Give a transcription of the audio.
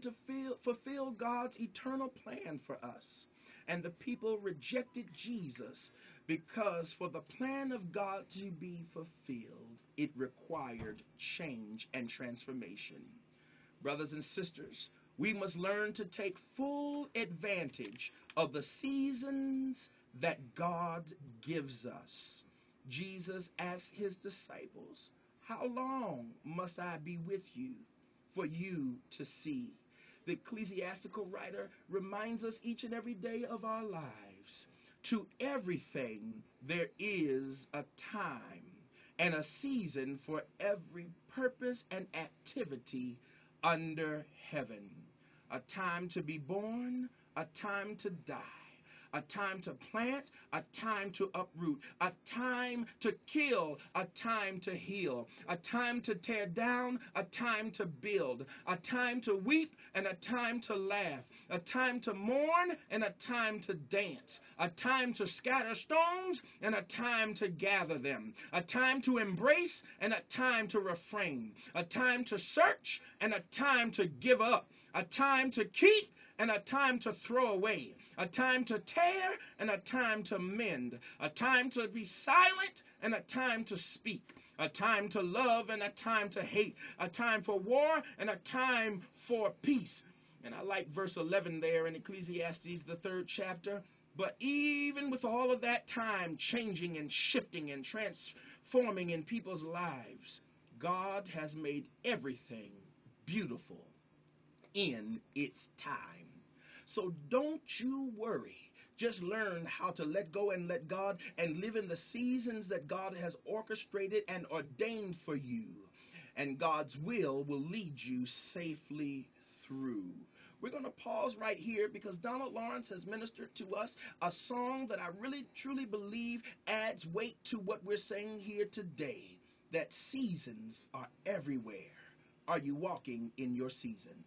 to fulfill God's eternal plan for us. And the people rejected Jesus because for the plan of God to be fulfilled, it required change and transformation. Brothers and sisters, we must learn to take full advantage of the seasons that God gives us. Jesus asked his disciples, "How long must I be with you for you to see?" The ecclesiastical writer reminds us each and every day of our lives. To everything there is a time and a season for every purpose and activity under heaven. A time to be born, a time to die, a time to plant, a time to uproot, a time to kill, a time to heal, a time to tear down, a time to build, a time to weep and a time to laugh, a time to mourn and a time to dance, a time to scatter stones and a time to gather them, a time to embrace and a time to refrain, a time to search and a time to give up, a time to keep and a time to throw away, a time to tear and a time to mend, a time to be silent and a time to speak, a time to love and a time to hate, a time for war and a time for peace. And I like verse 11 there in Ecclesiastes, the 3rd chapter. But even with all of that time changing and shifting and transforming in people's lives, God has made everything beautiful in its time. So don't you worry. Just learn how to let go and let God and live in the seasons that God has orchestrated and ordained for you. And God's will lead you safely through. We're going to pause right here because Donald Lawrence has ministered to us a song that I really truly believe adds weight to what we're saying here today, that seasons are everywhere. Are you walking in your season?